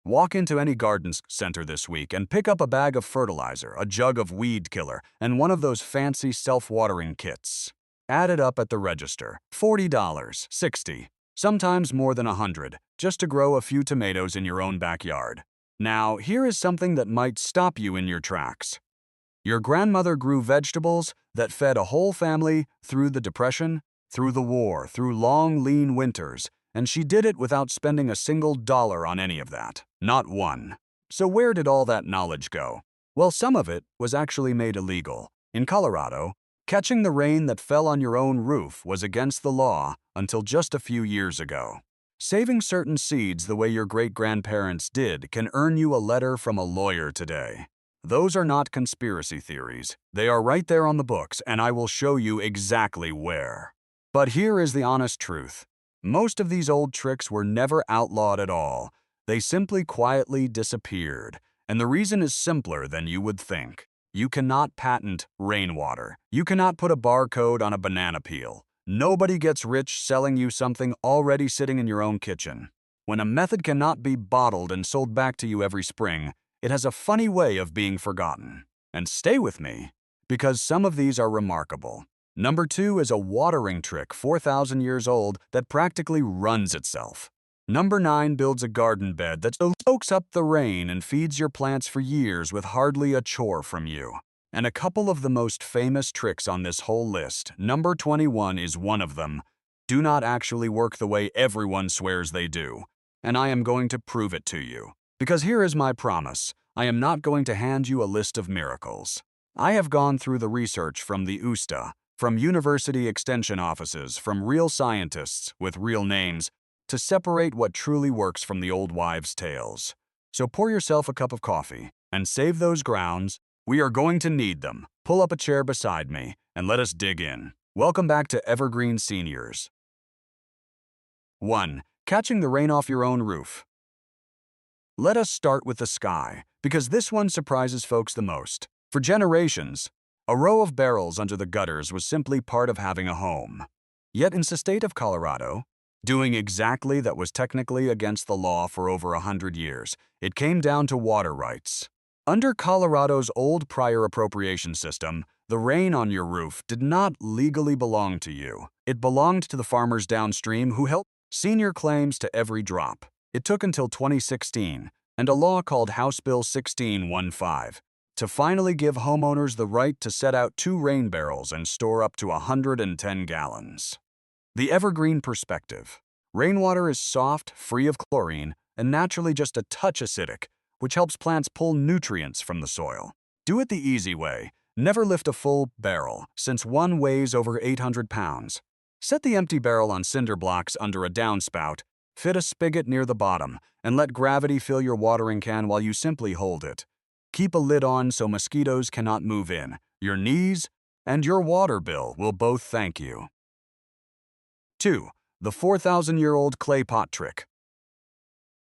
Walk into any garden center this week and pick up a bag of fertilizer, a jug of weed killer, and one of those fancy self-watering kits. Add it up at the register. $40, $60, sometimes more than $100, just to grow a few tomatoes in your own backyard. Now, here is something that might stop you in your tracks. Your grandmother grew vegetables that fed a whole family through the Depression, through the war, through long, lean winters, and she did it without spending a single dollar on any of that. Not one. So where did all that knowledge go? Well, some of it was actually made illegal. In Colorado, catching the rain that fell on your own roof was against the law until just a few years ago. Saving certain seeds the way your great-grandparents did can earn you a letter from a lawyer today. Those are not conspiracy theories. They are right there on the books, and I will show you exactly where. But here is the honest truth. Most of these old tricks were never outlawed at all. They simply quietly disappeared. And the reason is simpler than you would think. You cannot patent rainwater. You cannot put a barcode on a banana peel. Nobody gets rich selling you something already sitting in your own kitchen. When a method cannot be bottled and sold back to you every spring, it has a funny way of being forgotten. And stay with me, because some of these are remarkable. Number 2 is a watering trick 4,000 years old that practically runs itself. Number 9 builds a garden bed that soaks up the rain and feeds your plants for years with hardly a chore from you. And a couple of the most famous tricks on this whole list, number 21 is one of them, do not actually work the way everyone swears they do. And I am going to prove it to you. Because here is my promise, I am not going to hand you a list of miracles. I have gone through the research from the USDA, from university extension offices, from real scientists with real names, to separate what truly works from the old wives' tales. So pour yourself a cup of coffee and save those grounds. We are going to need them. Pull up a chair beside me and let us dig in. Welcome back to EverGreen Seniors. 1. Catching the rain off your own roof. Let us start with the sky, because this one surprises folks the most. For generations, a row of barrels under the gutters was simply part of having a home. Yet in the state of Colorado, doing exactly that was technically against the law for over 100 years, it came down to water rights. Under Colorado's old prior appropriation system, the rain on your roof did not legally belong to you. It belonged to the farmers downstream who held senior claims to every drop. It took until 2016 and a law called House Bill 1615 to finally give homeowners the right to set out 2 rain barrels and store up to 110 gallons. The evergreen perspective. Rainwater is soft, free of chlorine, and naturally just a touch acidic, which helps plants pull nutrients from the soil. Do it the easy way. Never lift a full barrel, since one weighs over 800 pounds. Set the empty barrel on cinder blocks under a downspout, fit a spigot near the bottom, and let gravity fill your watering can while you simply hold it. Keep a lid on so mosquitoes cannot move in. Your knees and your water bill will both thank you. 2. The 4,000-year-old clay pot trick.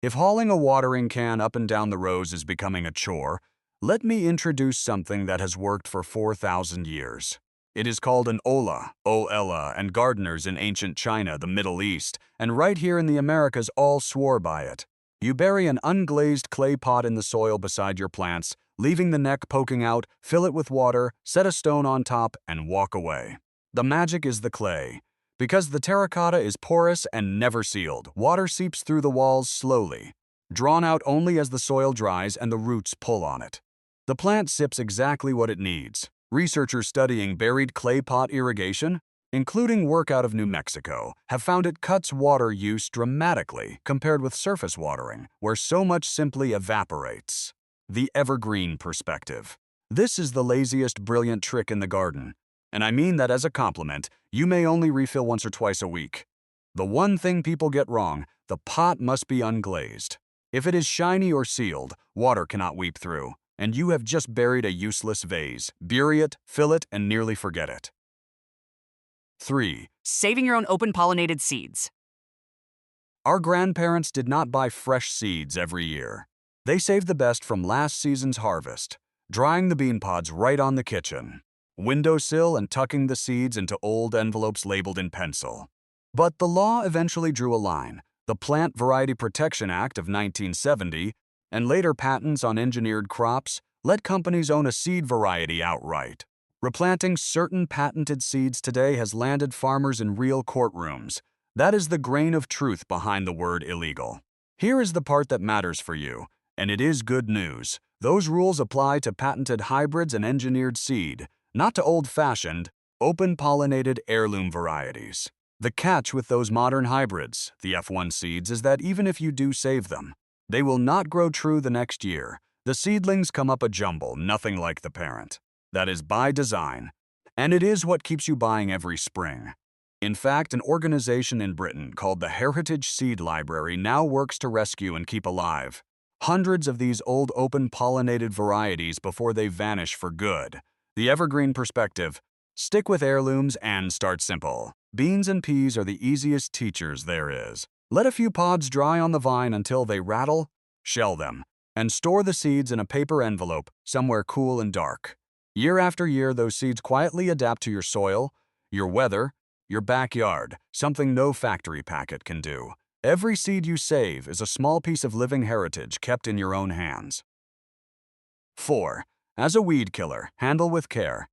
If hauling a watering can up and down the rows is becoming a chore, let me introduce something that has worked for 4,000 years. It is called an Olla, O-Ella, and gardeners in ancient China, the Middle East, and right here in the Americas all swore by it. You bury an unglazed clay pot in the soil beside your plants, leaving the neck poking out, fill it with water, set a stone on top, and walk away. The magic is the clay. Because the terracotta is porous and never sealed, water seeps through the walls slowly, drawn out only as the soil dries and the roots pull on it. The plant sips exactly what it needs. Researchers studying buried clay pot irrigation, including work out of New Mexico, have found it cuts water use dramatically compared with surface watering, where so much simply evaporates. The evergreen perspective. This is the laziest brilliant trick in the garden. And I mean that as a compliment. You may only refill once or twice a week. The one thing people get wrong, the pot must be unglazed. If it is shiny or sealed, water cannot weep through, and you have just buried a useless vase. Bury it, fill it, and nearly forget it. 3. Saving your own open-pollinated seeds. Our grandparents did not buy fresh seeds every year. They saved the best from last season's harvest, drying the bean pods right on the kitchen windowsill and tucking the seeds into old envelopes labeled in pencil. But the law eventually drew a line. the Plant Variety Protection Act of 1970, and later patents on engineered crops let companies own a seed variety outright. Replanting certain patented seeds today has landed farmers in real courtrooms. That is the grain of truth behind the word illegal. Here is the part that matters for you, and it is good news. Those rules apply to patented hybrids and engineered seed, not to old-fashioned, open-pollinated heirloom varieties. The catch with those modern hybrids, the F1 seeds, is that even if you do save them, they will not grow true the next year. The seedlings come up a jumble, nothing like the parent. That is by design, and it is what keeps you buying every spring. In fact, an organization in Britain called the Heritage Seed Library now works to rescue and keep alive hundreds of these old open-pollinated varieties before they vanish for good. The evergreen perspective: stick with heirlooms and start simple. Beans and peas are the easiest teachers there is. Let a few pods dry on the vine until they rattle, shell them, and store the seeds in a paper envelope somewhere cool and dark. Year after year, those seeds quietly adapt to your soil, your weather, your backyard, something no factory packet can do. Every seed you save is a small piece of living heritage kept in your own hands. 4. As a weed killer, handle with care.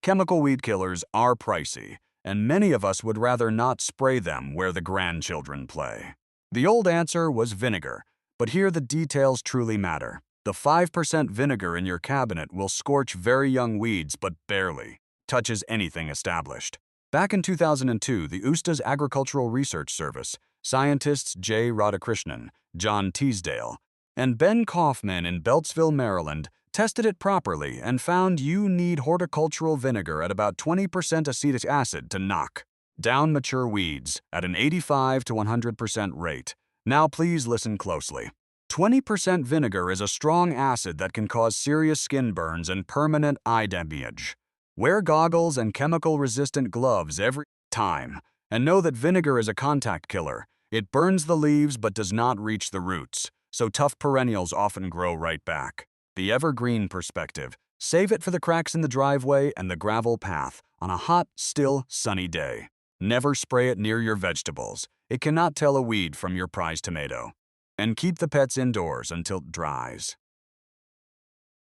Chemical weed killers are pricey, and many of us would rather not spray them where the grandchildren play. The old answer was vinegar, but here the details truly matter. The 5% vinegar in your cabinet will scorch very young weeds but barely touches anything established. Back in 2002, the USDA's Agricultural Research Service, scientists J. Radhakrishnan, John Teasdale, and Ben Kaufman in Beltsville, Maryland, tested it properly and found you need horticultural vinegar at about 20% acetic acid to knock down mature weeds at an 85 to 100% rate. Now please listen closely. 20% vinegar is a strong acid that can cause serious skin burns and permanent eye damage. Wear goggles and chemical-resistant gloves every time, and know that vinegar is a contact killer. It burns the leaves but does not reach the roots, so tough perennials often grow right back. The evergreen perspective: save it for the cracks in the driveway and the gravel path on a hot, still, sunny day. Never spray it near your vegetables. It cannot tell a weed from your prized tomato. And keep the pets indoors until it dries.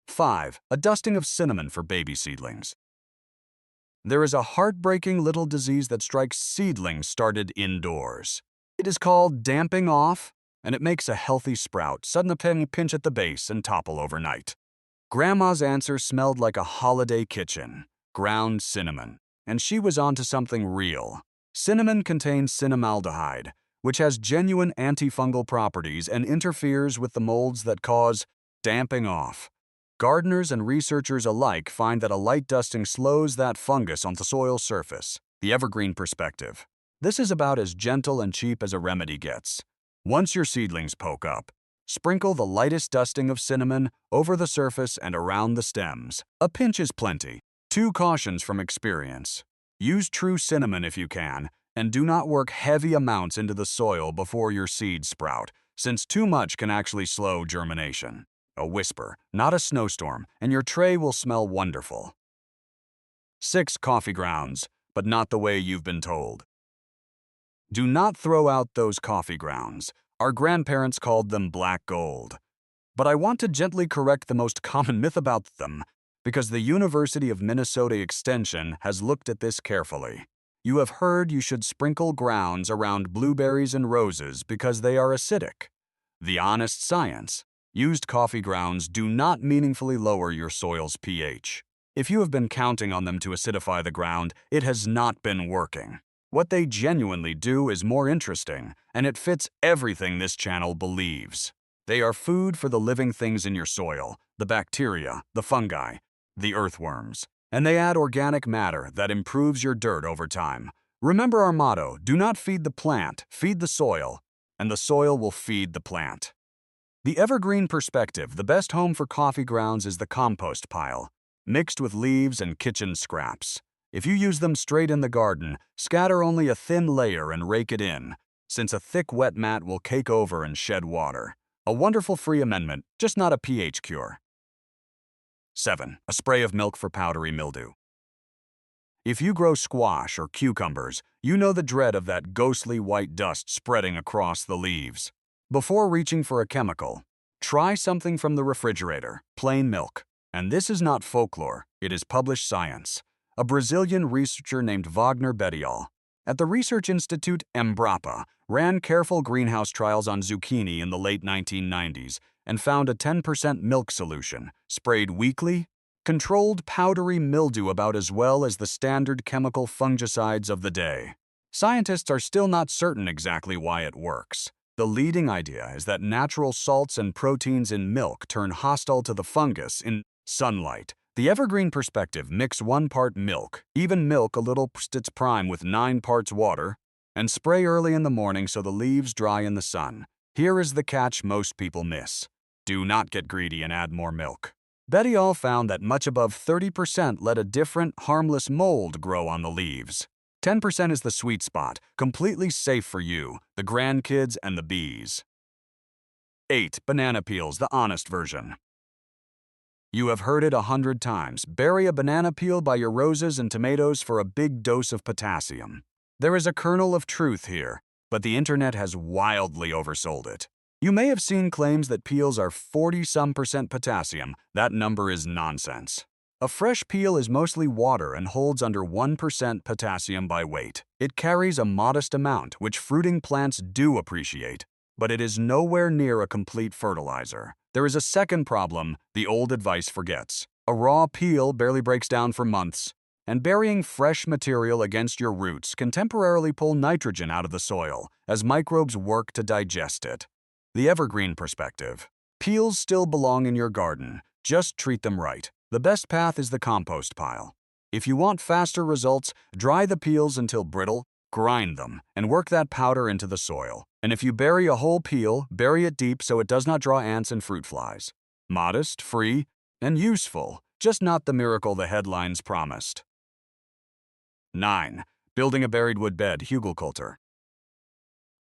5. A dusting of cinnamon for baby seedlings. There is a heartbreaking little disease that strikes seedlings started indoors. It is called damping off, and it makes a healthy sprout suddenly pinch at the base and topple overnight. Grandma's answer smelled like a holiday kitchen: ground cinnamon. And she was onto something real. Cinnamon contains cinnamaldehyde, which has genuine antifungal properties and interferes with the molds that cause damping off. Gardeners and researchers alike find that a light dusting slows that fungus on the soil surface. The evergreen perspective: this is about as gentle and cheap as a remedy gets. Once your seedlings poke up, sprinkle the lightest dusting of cinnamon over the surface and around the stems. A pinch is plenty. 2 cautions from experience: use true cinnamon if you can, and do not work heavy amounts into the soil before your seeds sprout, since too much can actually slow germination. A whisper, not a snowstorm, and your tray will smell wonderful. 6. Coffee grounds, but not the way you've been told. Do not throw out those coffee grounds. Our grandparents called them black gold. But I want to gently correct the most common myth about them, because the University of Minnesota Extension has looked at this carefully. You have heard you should sprinkle grounds around blueberries and roses because they are acidic. The honest science: used coffee grounds do not meaningfully lower your soil's pH. If you have been counting on them to acidify the ground, it has not been working. What they genuinely do is more interesting, and it fits everything this channel believes. They are food for the living things in your soil: the bacteria, the fungi, the earthworms. And they add organic matter that improves your dirt over time. Remember our motto: do not feed the plant, feed the soil, and the soil will feed the plant. The evergreen perspective: the best home for coffee grounds is the compost pile, mixed with leaves and kitchen scraps. If you use them straight in the garden, scatter only a thin layer and rake it in, since a thick wet mat will cake over and shed water. A wonderful free amendment, just not a pH cure. 7. A spray of milk for powdery mildew. If you grow squash or cucumbers, you know the dread of that ghostly white dust spreading across the leaves. Before reaching for a chemical, try something from the refrigerator, plain milk. And this is not folklore, it is published science. A Brazilian researcher named Wagner Bedial at the Research Institute Embrapa ran careful greenhouse trials on zucchini in the late 1990s and found a 10% milk solution, sprayed weekly, controlled powdery mildew about as well as the standard chemical fungicides of the day. Scientists are still not certain exactly why it works. The leading idea is that natural salts and proteins in milk turn hostile to the fungus in sunlight. The evergreen perspective: mix 1 part milk, even milk a little past its prime with 9 parts water, and spray early in the morning so the leaves dry in the sun. Here is the catch most people miss. Do not get greedy and add more milk. Bedial found that much above 30% let a different, harmless mold grow on the leaves. 10% is the sweet spot, completely safe for you, the grandkids, and the bees. 8. Banana peels, the honest version. You have heard it 100 times. Bury a banana peel by your roses and tomatoes for a big dose of potassium. There is a kernel of truth here, but the internet has wildly oversold it. You may have seen claims that peels are 40-some% potassium. That number is nonsense. A fresh peel is mostly water and holds under 1% potassium by weight. It carries a modest amount, which fruiting plants do appreciate, but it is nowhere near a complete fertilizer. There is a second problem the old advice forgets. A raw peel barely breaks down for months, and burying fresh material against your roots can temporarily pull nitrogen out of the soil as microbes work to digest it. The evergreen perspective. Peels still belong in your garden, just treat them right. The best path is the compost pile. If you want faster results, dry the peels until brittle, grind them, and work that powder into the soil. And if you bury a whole peel, bury it deep so it does not draw ants and fruit flies. Modest, free, and useful, just not the miracle the headlines promised. 9. Building a buried wood bed, Hugel-kultur.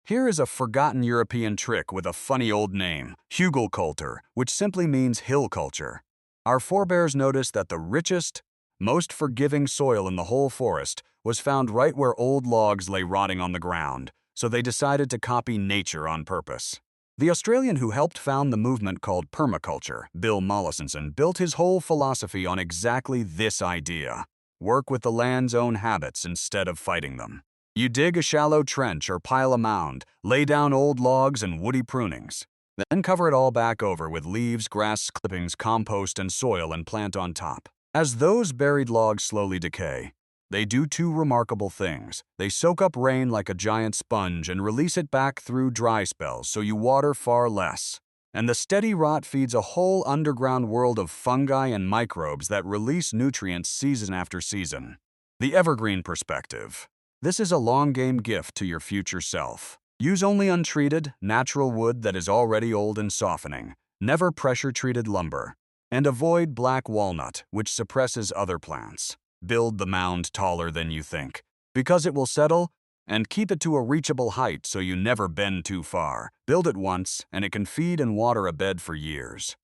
Here is a forgotten European trick with a funny old name, Hugel-kultur, which simply means hill culture. Our forebears noticed that the richest, most forgiving soil in the whole forest was found right where old logs lay rotting on the ground, so they decided to copy nature on purpose. The Australian who helped found the movement called permaculture, Bill Mollison, built his whole philosophy on exactly this idea. Work with the land's own habits instead of fighting them. You dig a shallow trench or pile a mound, lay down old logs and woody prunings. Then cover it all back over with leaves, grass clippings, compost, and soil and plant on top. As those buried logs slowly decay, they do 2 remarkable things. They soak up rain like a giant sponge and release it back through dry spells so you water far less. And the steady rot feeds a whole underground world of fungi and microbes that release nutrients season after season. The evergreen perspective. This is a long-game gift to your future self. Use only untreated, natural wood that is already old and softening, never pressure-treated lumber, and avoid black walnut, which suppresses other plants. Build the mound taller than you think, because it will settle, and keep it to a reachable height so you never bend too far. Build it once, and it can feed and water a bed for years.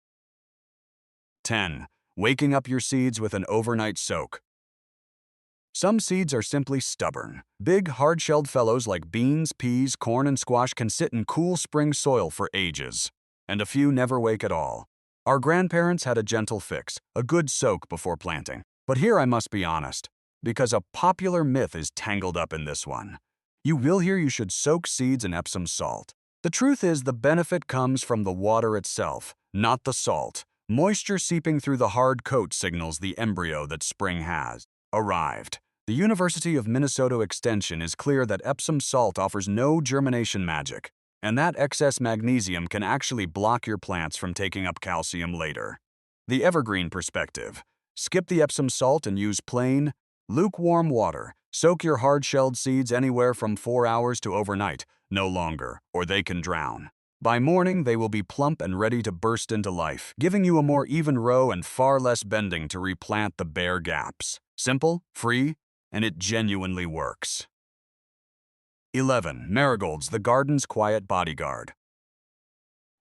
10. Waking up your seeds with an overnight soak. Some seeds are simply stubborn. Big, hard-shelled fellows like beans, peas, corn, and squash can sit in cool spring soil for ages, and a few never wake at all. Our grandparents had a gentle fix, a good soak before planting. But here I must be honest, because a popular myth is tangled up in this one. You will hear you should soak seeds in Epsom salt. The truth is the benefit comes from the water itself, not the salt. Moisture seeping through the hard coat signals the embryo that spring has arrived. The University of Minnesota Extension is clear that Epsom salt offers no germination magic, and that excess magnesium can actually block your plants from taking up calcium later. The evergreen perspective. Skip the Epsom salt and use plain, lukewarm water. Soak your hard-shelled seeds anywhere from 4 hours to overnight, no longer, or they can drown. By morning, they will be plump and ready to burst into life, giving you a more even row and far less bending to replant the bare gaps. Simple, free, and it genuinely works. 11. Marigolds, the garden's quiet bodyguard.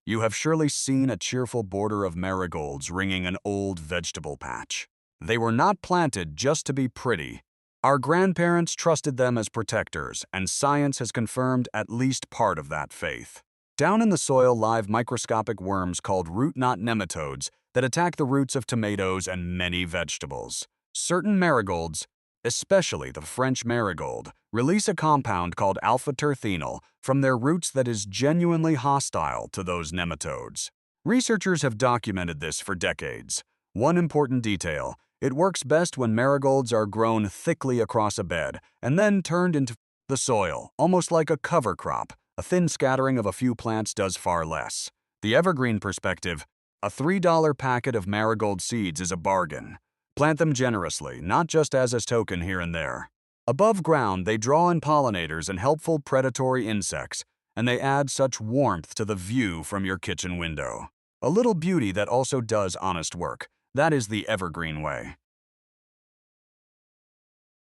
You have surely seen a cheerful border of marigolds ringing an old vegetable patch. They were not planted just to be pretty. Our grandparents trusted them as protectors, and science has confirmed at least part of that faith. Down in the soil live microscopic worms called root knot nematodes that attack the roots of tomatoes and many vegetables. Certain marigolds, especially the French marigold, release a compound called alpha-terphenol from their roots that is genuinely hostile to those nematodes. Researchers have documented this for decades. One important detail: it works best when marigolds are grown thickly across a bed and then turned into the soil, almost like a cover crop. A thin scattering of a few plants does far less. The evergreen perspective: a $3 packet of marigold seeds is a bargain. Plant them generously, not just as a token here and there. Above ground, they draw in pollinators and helpful predatory insects, and they add such warmth to the view from your kitchen window. A little beauty that also does honest work. That is the evergreen way.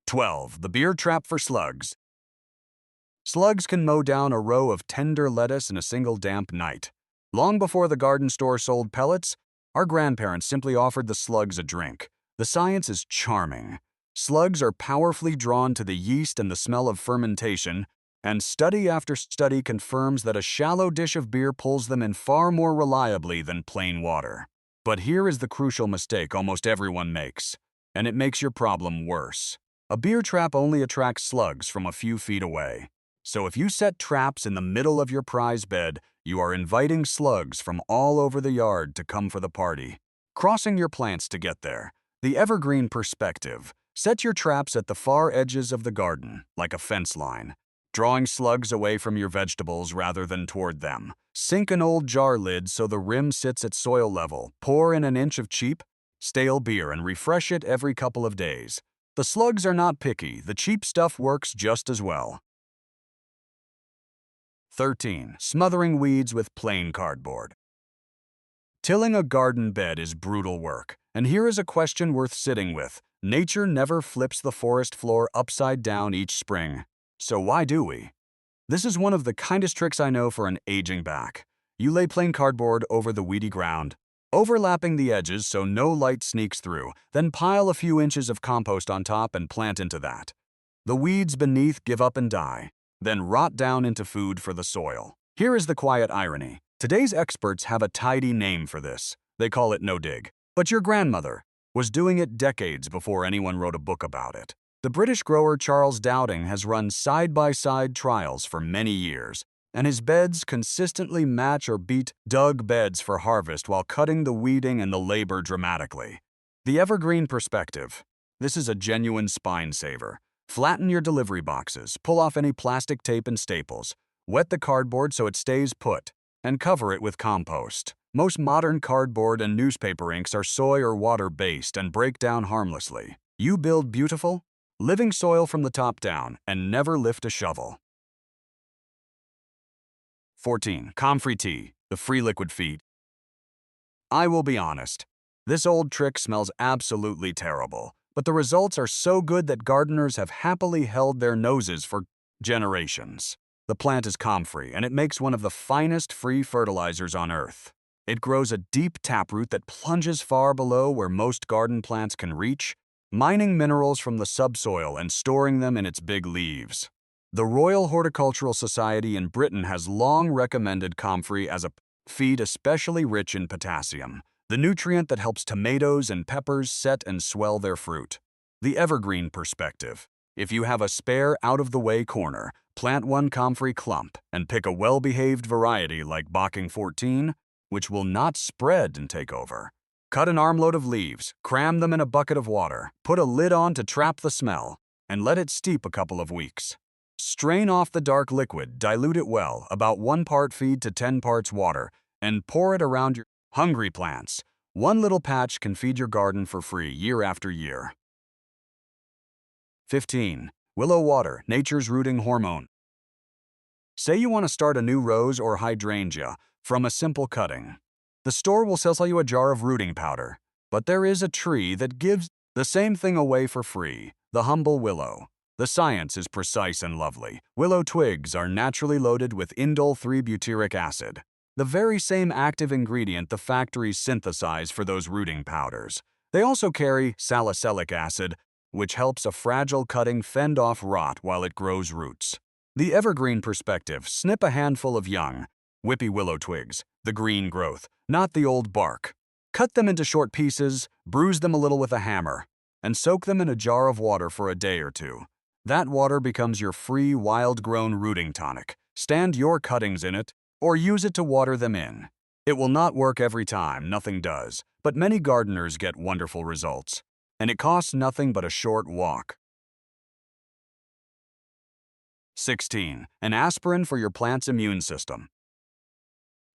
12. The beer trap for slugs. Slugs can mow down a row of tender lettuce in a single damp night. Long before the garden store sold pellets, our grandparents simply offered the slugs a drink. The science is charming. Slugs are powerfully drawn to the yeast and the smell of fermentation, and study after study confirms that a shallow dish of beer pulls them in far more reliably than plain water. But here is the crucial mistake almost everyone makes, and it makes your problem worse. A beer trap only attracts slugs from a few feet away. So if you set traps in the middle of your prize bed, you are inviting slugs from all over the yard to come for the party, crossing your plants to get there. The evergreen perspective: set your traps at the far edges of the garden, like a fence line, drawing slugs away from your vegetables rather than toward them. Sink an old jar lid so the rim sits at soil level. Pour in an inch of cheap, stale beer and refresh it every couple of days. The slugs are not picky. The cheap stuff works just as well. 13. Smothering weeds with plain cardboard. Tilling a garden bed is brutal work, and here is a question worth sitting with. Nature never flips the forest floor upside down each spring. So why do we? This is one of the kindest tricks I know for an aging back. You lay plain cardboard over the weedy ground, overlapping the edges so no light sneaks through, then pile a few inches of compost on top and plant into that. The weeds beneath give up and die, then rot down into food for the soil. Here is the quiet irony. Today's experts have a tidy name for this. They call it no-dig. But your grandmother was doing it decades before anyone wrote a book about it. The British grower Charles Dowding has run side-by-side trials for many years, and his beds consistently match or beat dug beds for harvest while cutting the weeding and the labor dramatically. The evergreen perspective: this is a genuine spine saver. Flatten your delivery boxes, pull off any plastic tape and staples, wet the cardboard so it stays put, and cover it with compost. Most modern cardboard and newspaper inks are soy or water-based and break down harmlessly. You build beautiful, living soil from the top down and never lift a shovel. 14. Comfrey tea, the free liquid feed. I will be honest, this old trick smells absolutely terrible, but the results are so good that gardeners have happily held their noses for generations. The plant is comfrey, and it makes one of the finest free fertilizers on earth. It grows a deep taproot that plunges far below where most garden plants can reach, mining minerals from the subsoil and storing them in its big leaves. The Royal Horticultural Society in Britain has long recommended comfrey as a feed especially rich in potassium, the nutrient that helps tomatoes and peppers set and swell their fruit. The evergreen perspective: if you have a spare out-of-the-way corner, plant one comfrey clump and pick a well-behaved variety like Bocking 14, which will not spread and take over. Cut an armload of leaves, cram them in a bucket of water, put a lid on to trap the smell, and let it steep a couple of weeks. Strain off the dark liquid, dilute it well, about 1 part feed to 10 parts water, and pour it around your hungry plants. One little patch can feed your garden for free year after year. 15. Willow water, nature's rooting hormone. Say you want to start a new rose or hydrangea from a simple cutting. The store will sell you a jar of rooting powder, but there is a tree that gives the same thing away for free: the humble willow. The science is precise and lovely. Willow twigs are naturally loaded with indole 3-butyric acid, the very same active ingredient the factories synthesize for those rooting powders. They also carry salicylic acid, which helps a fragile cutting fend off rot while it grows roots. The evergreen perspective: snip a handful of young, whippy willow twigs, the green growth, not the old bark. Cut them into short pieces, bruise them a little with a hammer, and soak them in a jar of water for a day or two. That water becomes your free, wild-grown rooting tonic. Stand your cuttings in it, or use it to water them in. It will not work every time, nothing does, but many gardeners get wonderful results. And it costs nothing but a short walk. 16. An aspirin for your plant's immune system.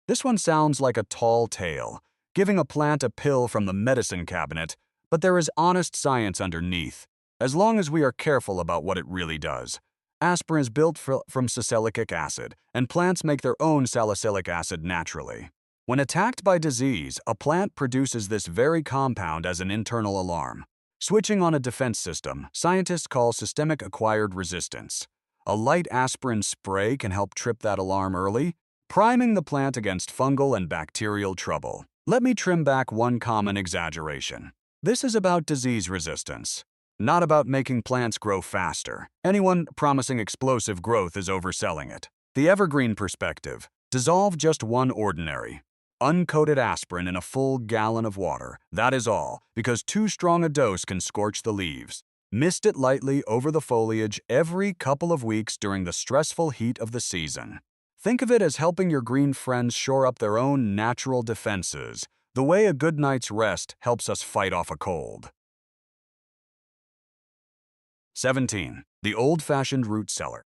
This one sounds like a tall tale, giving a plant a pill from the medicine cabinet, but there is honest science underneath, as long as we are careful about what it really does. Aspirin is built from salicylic acid, and plants make their own salicylic acid naturally. When attacked by disease, a plant produces this very compound as an internal alarm. Switching on a defense system, scientists call systemic acquired resistance. A light aspirin spray can help trip that alarm early, priming the plant against fungal and bacterial trouble. Let me trim back one common exaggeration. This is about disease resistance, not about making plants grow faster. Anyone promising explosive growth is overselling it. The evergreen perspective: dissolve just one ordinary, uncoated aspirin in a full gallon of water. That is all, because too strong a dose can scorch the leaves. Mist it lightly over the foliage every couple of weeks during the stressful heat of the season. Think of it as helping your green friends shore up their own natural defenses, the way a good night's rest helps us fight off a cold. 17. The old-fashioned root cellar.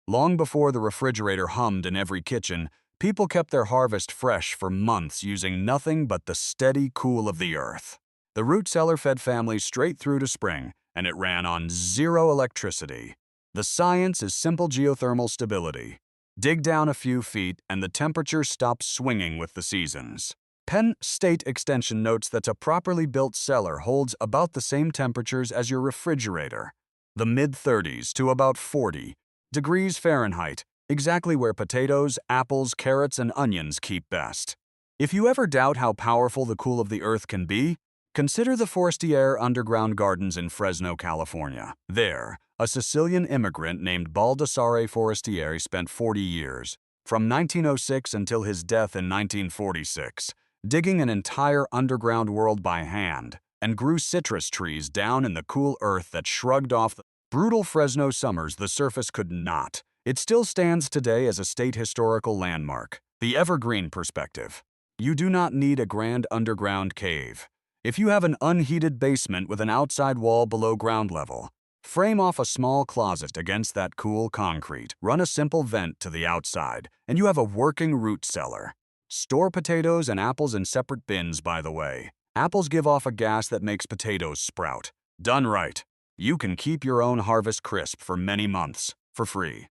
Long before the refrigerator hummed in every kitchen, people kept their harvest fresh for months using nothing but the steady cool of the earth. The root cellar fed families straight through to spring, and it ran on zero electricity. The science is simple geothermal stability. Dig down a few feet, and the temperature stops swinging with the seasons. Penn State Extension notes that a properly built cellar holds about the same temperatures as your refrigerator, the mid-30s to about 40 degrees Fahrenheit, exactly where potatoes, apples, carrots, and onions keep best. If you ever doubt how powerful the cool of the earth can be, consider the Forestier underground gardens in Fresno, California. There, a Sicilian immigrant named Baldassare Forestieri spent 40 years, from 1906 until his death in 1946, digging an entire underground world by hand, and grew citrus trees down in the cool earth that shrugged off the brutal Fresno summers the surface could not. It still stands today as a state historical landmark. The evergreen perspective: you do not need a grand underground cave. If you have an unheated basement with an outside wall below ground level, frame off a small closet against that cool concrete, run a simple vent to the outside, and you have a working root cellar. Store potatoes and apples in separate bins, by the way. Apples give off a gas that makes potatoes sprout. Done right, you can keep your own harvest crisp for many months, for free.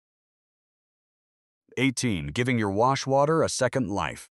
18. Giving your wash water a second life.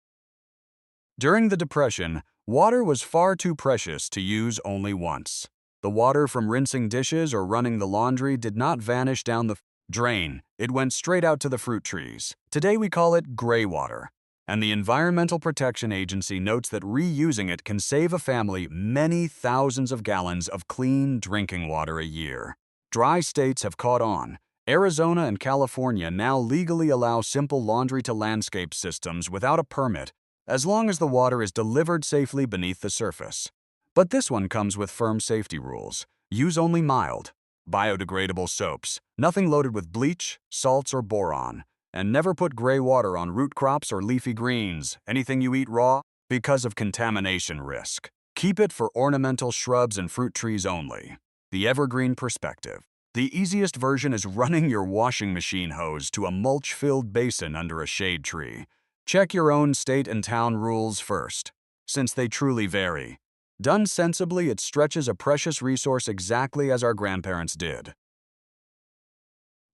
During the Depression, water was far too precious to use only once. The water from rinsing dishes or running the laundry did not vanish down the drain. It went straight out to the fruit trees. Today we call it gray water, and the Environmental Protection Agency notes that reusing it can save a family many thousands of gallons of clean drinking water a year. Dry states have caught on. Arizona and California now legally allow simple laundry-to-landscape systems without a permit, as long as the water is delivered safely beneath the surface. But this one comes with firm safety rules. Use only mild, biodegradable soaps, nothing loaded with bleach, salts, or boron, and never put gray water on root crops or leafy greens, anything you eat raw, because of contamination risk. Keep it for ornamental shrubs and fruit trees only. The evergreen perspective: the easiest version is running your washing machine hose to a mulch-filled basin under a shade tree. Check your own state and town rules first, since they truly vary. Done sensibly, it stretches a precious resource exactly as our grandparents did.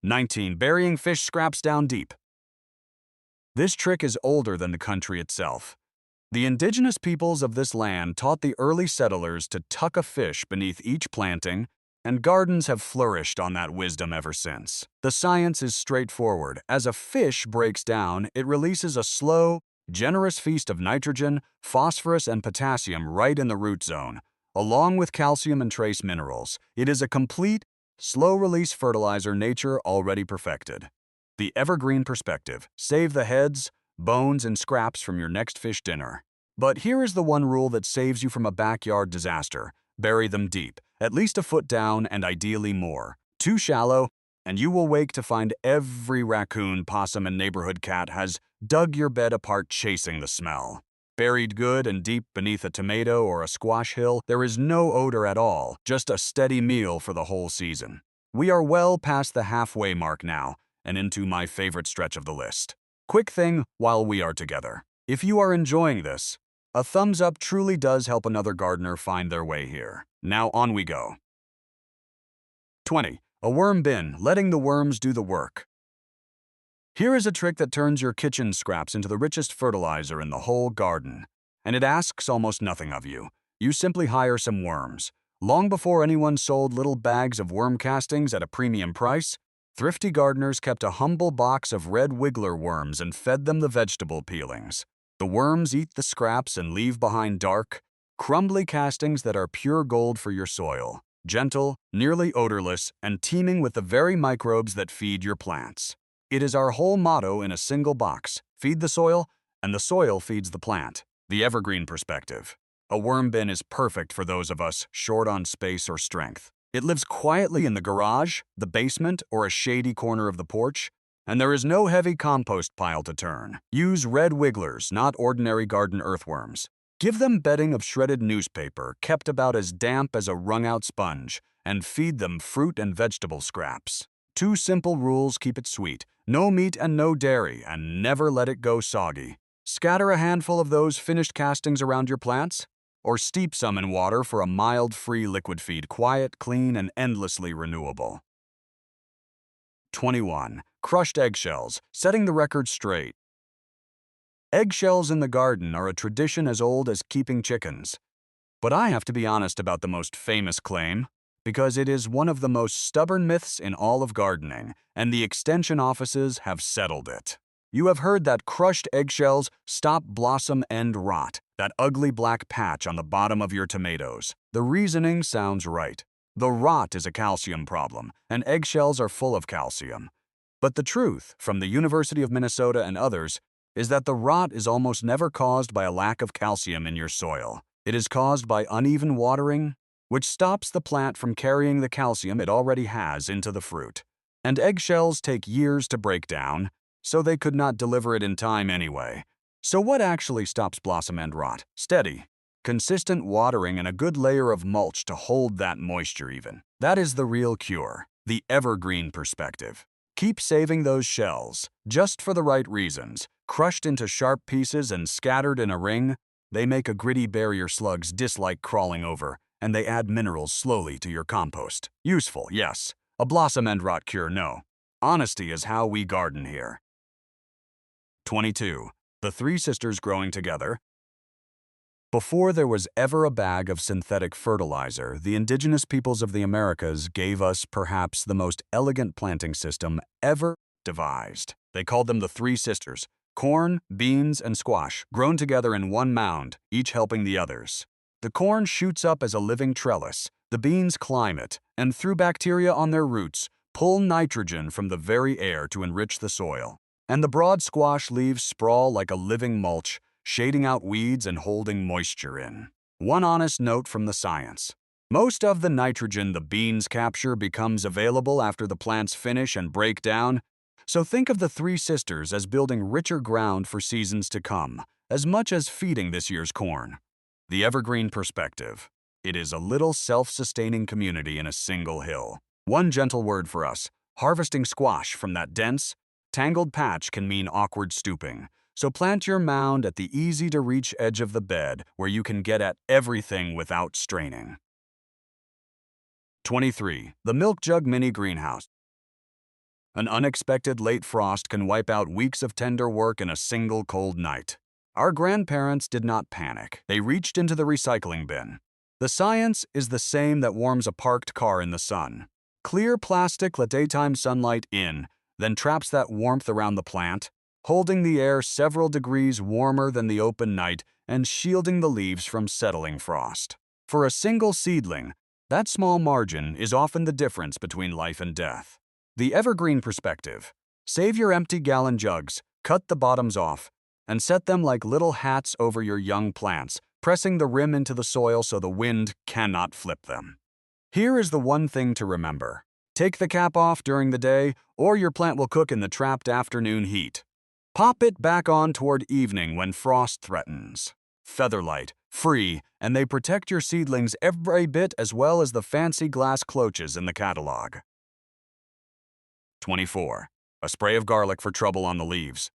19. Burying fish scraps down deep. This trick is older than the country itself. The indigenous peoples of this land taught the early settlers to tuck a fish beneath each planting, and gardens have flourished on that wisdom ever since. The science is straightforward. As a fish breaks down, it releases a slow, generous feast of nitrogen, phosphorus, and potassium right in the root zone, along with calcium and trace minerals. It is a complete, slow-release fertilizer nature already perfected. The evergreen perspective. Save the heads, bones, and scraps from your next fish dinner. But here is the one rule that saves you from a backyard disaster. Bury them deep, at least a foot down and ideally more. Too shallow, and you will wake to find every raccoon, possum, and neighborhood cat has dug your bed apart chasing the smell. Buried good and deep beneath a tomato or a squash hill, there is no odor at all, just a steady meal for the whole season. We are well past the halfway mark now, and into my favorite stretch of the list. Quick thing while we are together. If you are enjoying this, a thumbs up truly does help another gardener find their way here. Now on we go. 20. A worm bin, letting the worms do the work. Here is a trick that turns your kitchen scraps into the richest fertilizer in the whole garden. And it asks almost nothing of you. You simply hire some worms. Long before anyone sold little bags of worm castings at a premium price, thrifty gardeners kept a humble box of red wiggler worms and fed them the vegetable peelings. The worms eat the scraps and leave behind dark, crumbly castings that are pure gold for your soil. Gentle, nearly odorless, and teeming with the very microbes that feed your plants. It is our whole motto in a single box. Feed the soil, and the soil feeds the plant. The evergreen perspective. A worm bin is perfect for those of us short on space or strength. It lives quietly in the garage, the basement, or a shady corner of the porch, and there is no heavy compost pile to turn. Use red wigglers, not ordinary garden earthworms. Give them bedding of shredded newspaper, kept about as damp as a wrung-out sponge, and feed them fruit and vegetable scraps. 2 simple rules keep it sweet. No meat and no dairy, and never let it go soggy. Scatter a handful of those finished castings around your plants, or steep some in water for a mild, free liquid feed, quiet, clean, and endlessly renewable. 21. Crushed eggshells, setting the record straight. Eggshells in the garden are a tradition as old as keeping chickens. But I have to be honest about the most famous claim, because it is one of the most stubborn myths in all of gardening, and the extension offices have settled it. You have heard that crushed eggshells stop blossom and rot, that ugly black patch on the bottom of your tomatoes. The reasoning sounds right. The rot is a calcium problem, and eggshells are full of calcium. But the truth, from the University of Minnesota and others, is that the rot is almost never caused by a lack of calcium in your soil. It is caused by uneven watering, which stops the plant from carrying the calcium it already has into the fruit. And eggshells take years to break down, so they could not deliver it in time anyway. So what actually stops blossom and rot? Steady, consistent watering and a good layer of mulch to hold that moisture even. That is the real cure, the evergreen perspective. Keep saving those shells, just for the right reasons. Crushed into sharp pieces and scattered in a ring, they make a gritty barrier slugs dislike crawling over, and they add minerals slowly to your compost. Useful, yes. A blossom and rot cure, no. Honesty is how we garden here. 22. The 3 sisters growing together. Before there was ever a bag of synthetic fertilizer, the indigenous peoples of the Americas gave us perhaps the most elegant planting system ever devised. They called them the 3 sisters: corn, beans, and squash, grown together in one mound, each helping the others. The corn shoots up as a living trellis, the beans climb it, and through bacteria on their roots, pull nitrogen from the very air to enrich the soil. And the broad squash leaves sprawl like a living mulch, shading out weeds and holding moisture in. One honest note from the science. Most of the nitrogen the beans capture becomes available after the plants finish and break down, so think of the 3 sisters as building richer ground for seasons to come, as much as feeding this year's corn. The evergreen perspective. It is a little self-sustaining community in a single hill. One gentle word for us: harvesting squash from that dense, tangled patch can mean awkward stooping. So plant your mound at the easy-to-reach edge of the bed where you can get at everything without straining. 23. The milk jug mini greenhouse. An unexpected late frost can wipe out weeks of tender work in a single cold night. Our grandparents did not panic. They reached into the recycling bin. The science is the same that warms a parked car in the sun. Clear plastic let daytime sunlight in, then traps that warmth around the plant, holding the air several degrees warmer than the open night and shielding the leaves from settling frost. For a single seedling, that small margin is often the difference between life and death. The evergreen perspective. Save your empty gallon jugs, cut the bottoms off, and set them like little hats over your young plants, pressing the rim into the soil so the wind cannot flip them. Here is the one thing to remember. Take the cap off during the day, or your plant will cook in the trapped afternoon heat. Pop it back on toward evening when frost threatens. Featherlight, free, and they protect your seedlings every bit as well as the fancy glass cloches in the catalog. 24. A spray of garlic for trouble on the leaves.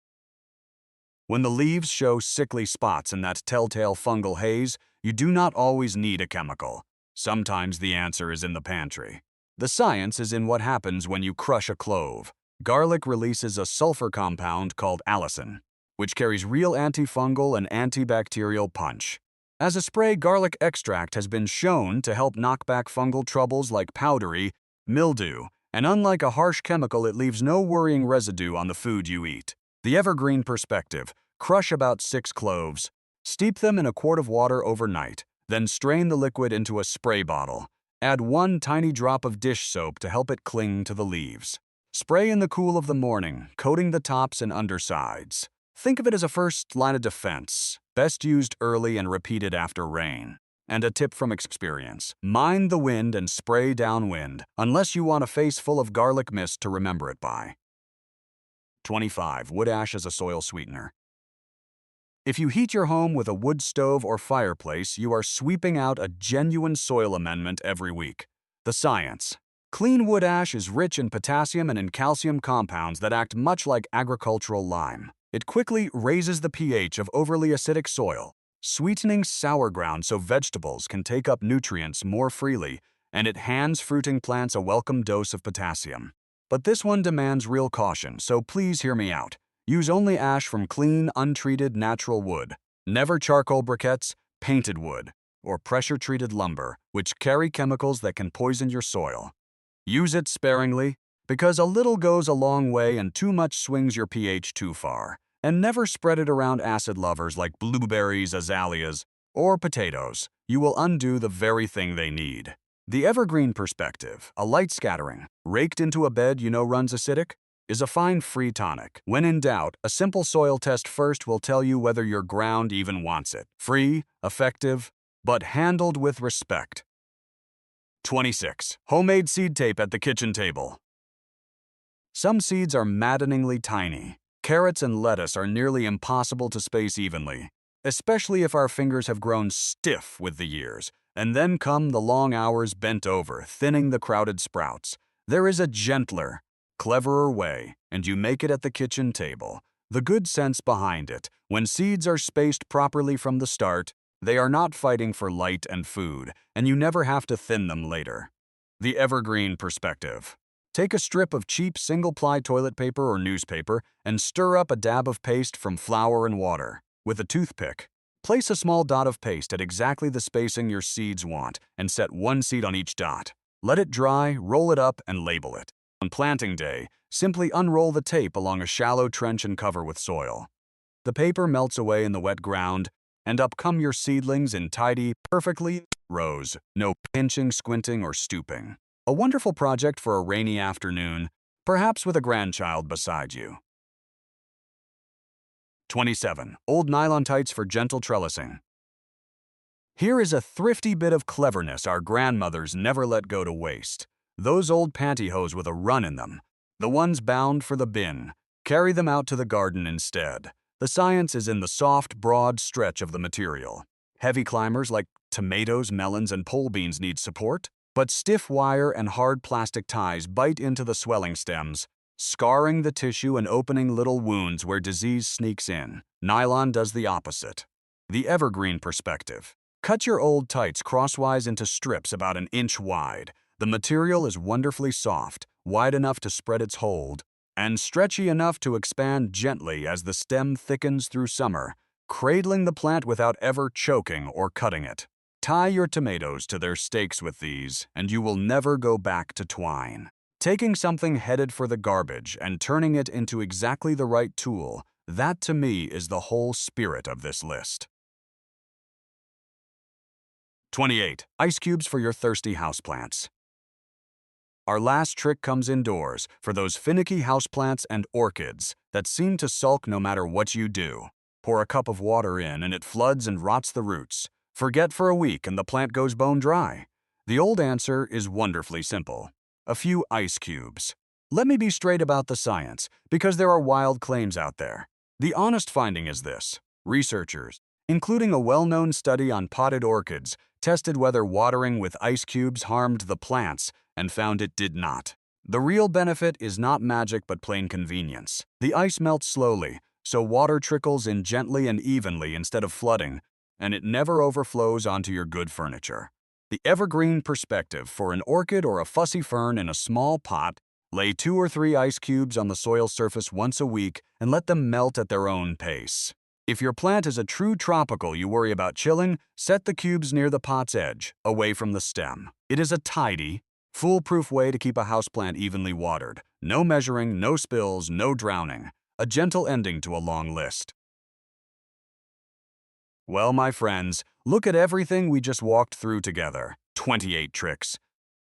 When the leaves show sickly spots in that telltale fungal haze, you do not always need a chemical. Sometimes the answer is in the pantry. The science is in what happens when you crush a clove. Garlic releases a sulfur compound called allicin, which carries real antifungal and antibacterial punch. As a spray, garlic extract has been shown to help knock back fungal troubles like powdery, mildew, and unlike a harsh chemical, it leaves no worrying residue on the food you eat. The evergreen perspective. Crush about 6 cloves. Steep them in a quart of water overnight. Then strain the liquid into a spray bottle. Add 1 tiny drop of dish soap to help it cling to the leaves. Spray in the cool of the morning, coating the tops and undersides. Think of it as a first line of defense, best used early and repeated after rain. And a tip from experience, mind the wind and spray downwind, unless you want a face full of garlic mist to remember it by. 25. Wood ash as a soil sweetener. If you heat your home with a wood stove or fireplace, you are sweeping out a genuine soil amendment every week. The science. Clean wood ash is rich in potassium and in calcium compounds that act much like agricultural lime. It quickly raises the pH of overly acidic soil, sweetening sour ground so vegetables can take up nutrients more freely, and it hands fruiting plants a welcome dose of potassium. But this one demands real caution, so please hear me out. Use only ash from clean, untreated natural wood. Never charcoal briquettes, painted wood, or pressure-treated lumber, which carry chemicals that can poison your soil. Use it sparingly, because a little goes a long way and too much swings your pH too far. And never spread it around acid lovers like blueberries, azaleas, or potatoes. You will undo the very thing they need. The evergreen perspective, a light scattering, raked into a bed you know runs acidic, is a fine free tonic. When in doubt, a simple soil test first will tell you whether your ground even wants it. Free, effective, but handled with respect. 26. Homemade seed tape at the kitchen table. Some seeds are maddeningly tiny. Carrots and lettuce are nearly impossible to space evenly, especially if our fingers have grown stiff with the years. And then come the long hours bent over, thinning the crowded sprouts. There is a gentler, cleverer way, and you make it at the kitchen table. The good sense behind it. When seeds are spaced properly from the start, they are not fighting for light and food, and you never have to thin them later. The evergreen perspective. Take a strip of cheap single-ply toilet paper or newspaper and stir up a dab of paste from flour and water. With a toothpick, place a small dot of paste at exactly the spacing your seeds want and set 1 seed on each dot. Let it dry, roll it up, and label it. On planting day, simply unroll the tape along a shallow trench and cover with soil. The paper melts away in the wet ground, and up come your seedlings in tidy, perfectly rows. No pinching, squinting, or stooping. A wonderful project for a rainy afternoon, perhaps with a grandchild beside you. 27. Old nylon tights for gentle trellising. Here is a thrifty bit of cleverness our grandmothers never let go to waste. Those old pantyhose with a run in them, the ones bound for the bin, carry them out to the garden instead. The science is in the soft, broad stretch of the material. Heavy climbers like tomatoes, melons, and pole beans need support, but stiff wire and hard plastic ties bite into the swelling stems, scarring the tissue and opening little wounds where disease sneaks in. Nylon does the opposite. The evergreen perspective. Cut your old tights crosswise into strips about 1 inch wide. The material is wonderfully soft, wide enough to spread its hold, and stretchy enough to expand gently as the stem thickens through summer, cradling the plant without ever choking or cutting it. Tie your tomatoes to their stakes with these, and you will never go back to twine. Taking something headed for the garbage and turning it into exactly the right tool, that to me is the whole spirit of this list. 28. Ice cubes for your thirsty houseplants. Our last trick comes indoors for those finicky houseplants and orchids that seem to sulk no matter what you do. Pour a cup of water in and it floods and rots the roots. Forget for a week and the plant goes bone dry. The old answer is wonderfully simple. A few ice cubes. Let me be straight about the science, because there are wild claims out there. The honest finding is this. Researchers, including a well-known study on potted orchids, tested whether watering with ice cubes harmed the plants and found it did not. The real benefit is not magic but plain convenience. The ice melts slowly, so water trickles in gently and evenly instead of flooding, and it never overflows onto your good furniture. The evergreen perspective for an orchid or a fussy fern in a small pot. Lay 2 or 3 ice cubes on the soil surface once a week and let them melt at their own pace. If your plant is a true tropical you worry about chilling, set the cubes near the pot's edge, away from the stem. It is a tidy, foolproof way to keep a houseplant evenly watered. No measuring, no spills, no drowning. A gentle ending to a long list. Well, my friends, look at everything we just walked through together. 28 tricks.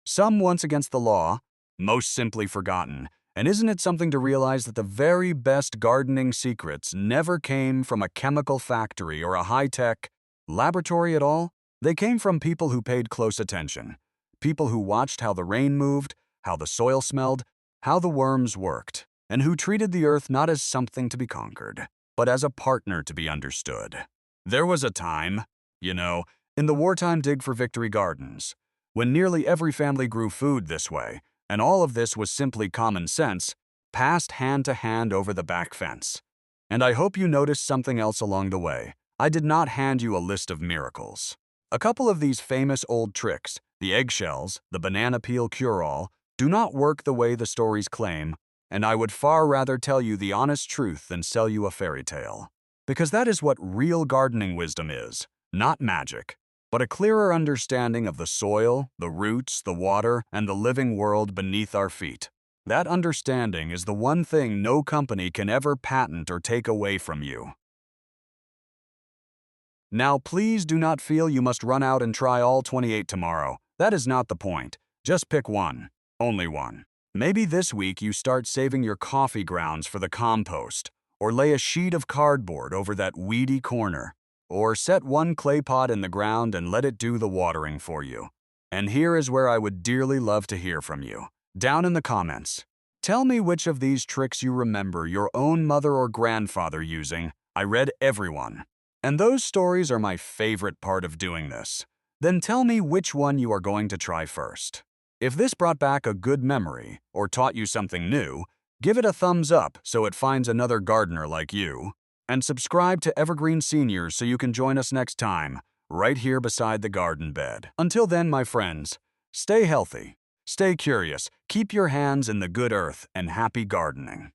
Some once against the law, most simply forgotten. And isn't it something to realize that the very best gardening secrets never came from a chemical factory or a high-tech laboratory at all? They came from people who paid close attention. People who watched how the rain moved, how the soil smelled, how the worms worked, and who treated the earth not as something to be conquered, but as a partner to be understood. There was a time, in the wartime dig for victory gardens, when nearly every family grew food this way, and all of this was simply common sense, passed hand to hand over the back fence. And I hope you noticed something else along the way. I did not hand you a list of miracles. A couple of these famous old tricks, the eggshells, the banana peel cure-all, do not work the way the stories claim, and I would far rather tell you the honest truth than sell you a fairy tale. Because that is what real gardening wisdom is, not magic, but a clearer understanding of the soil, the roots, the water, and the living world beneath our feet. That understanding is the one thing no company can ever patent or take away from you. Now, please do not feel you must run out and try all 28 tomorrow. That is not the point. Just pick one. Only one. Maybe this week you start saving your coffee grounds for the compost, or lay a sheet of cardboard over that weedy corner, or set one clay pot in the ground and let it do the watering for you. And here is where I would dearly love to hear from you. Down in the comments. Tell me which of these tricks you remember your own mother or grandfather using. I read every one. And those stories are my favorite part of doing this. Then tell me which one you are going to try first. If this brought back a good memory or taught you something new, give it a thumbs up so it finds another gardener like you. And subscribe to EverGreen Seniors so you can join us next time, right here beside the garden bed. Until then, my friends, stay healthy, stay curious, keep your hands in the good earth, and happy gardening.